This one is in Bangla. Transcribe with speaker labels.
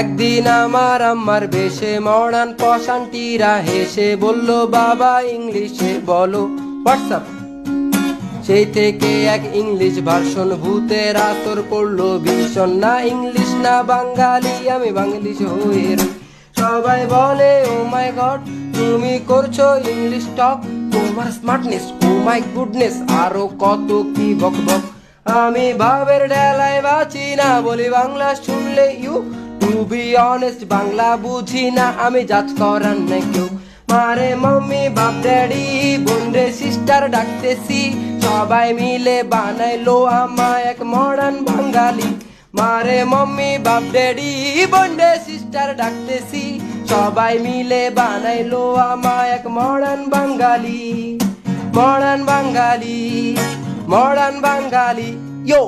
Speaker 1: একদিন আমার আম্মার বেশে মডার্ন পশান্টিরা হেসে বলল, বাবা ইংলিশে বলো হোয়াটসঅ্যাপ। সেই থেকে এক ইংলিশ ভার্সন ভূতের আসর পড়লো ভীষণ। না ইংলিশ না বাঙালি, আমি বাংলিশ হয়ে রই। সবাই বলে ও মাই গড তুমি করছো ইংলিশ টক, তোমার স্মার্টনেস ও মাই গুডনেস, আরো কত কি বক বক। আমি ভাবের ঢেলায় বাঁচি না, বলি বাংলা শুনলে you. To be honest Bangla বুঝি না, আমি জাজ করার নাই কেউ। মারে মাম্মি বাপ ড্যাডি বোন রে সিস্টার ডাকতেছি, সবাই মিলে বানাইলো আমায় এক মডার্ন বাঙালি। মারে মাম্মি বাপ ড্যাডি বোন রে সিস্টার ডাকতেছি, সবাই মিলে বানাইলো আমায় এক মডার্ন বাঙালি। মডার্ন বাঙালি, মডার্ন বাঙালি, ইয়ো।